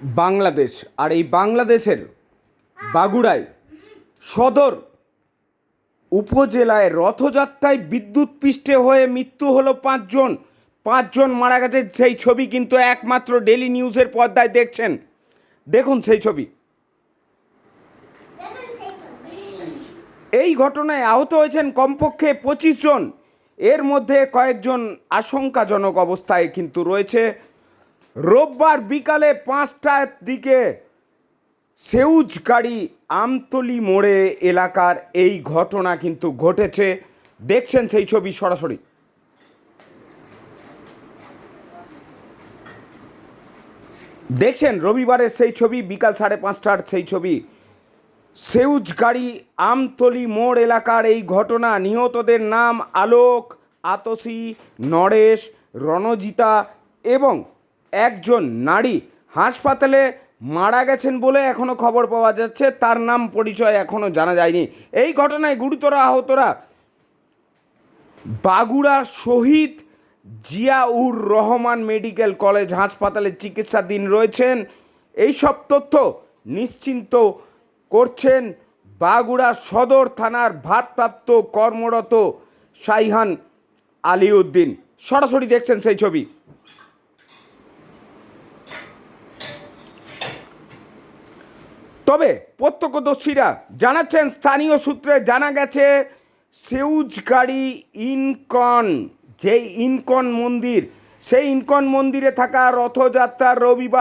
বাংলাদেশ। আর এই বাংলাদেশের বাগুড়ায় সদর উপজেলায় রথযাত্রায় বিদ্যুৎপৃষ্টে হয়ে মৃত্যু হলো পাঁচজন মারা গেছে। সেই ছবি কিন্তু একমাত্র ডেলি নিউজের পর্দায় দেখছেন। দেখুন সেই ছবি। এই ঘটনায় আহত হয়েছেন কমপক্ষে 25 জন। এর মধ্যে কয়েকজন আশঙ্কাজনক অবস্থায় কিন্তু রয়েছে। রোববার বিকালে 5টার দিকে সেউজগাড়ি আমতলি মোড়ে এলাকার এই ঘটনা কিন্তু ঘটেছে। দেখছেন সেই ছবি সরাসরি। দেখছেন রবিবারের সেই ছবি, বিকাল 5:30টার সেই ছবি। সেউজগাড়ি আমতলি মোড় এলাকার এই ঘটনা। নিহতদের নাম আলোক, আতসী, নরেশ, রণজিতা এবং একজন নারী হাসপাতালে মারা গেছেন বলে এখনও খবর পাওয়া যাচ্ছে। তার নাম পরিচয় এখনও জানা যায়নি। এই ঘটনায় গুরুতর আহতরা বাগুড়া শহীদ জিয়াউর রহমান মেডিকেল কলেজ হাসপাতালে চিকিৎসাধীন রয়েছেন। এই সব তথ্য নিশ্চিন্ত করছেন বাগুড়া সদর থানার ভারপ্রাপ্ত কর্মরত শাইহান আলিউদ্দিন। সরাসরি দেখছেন সেই ছবি। তবে প্রত্যক্ষদর্শীরা জানাচ্ছেন, স্থানীয় সূত্রে জানা গেছে সেউজগাড়ি ইনকন মন্দির, সেই ইনকন মন্দিরে থাকা রথযাত্রার রবিবার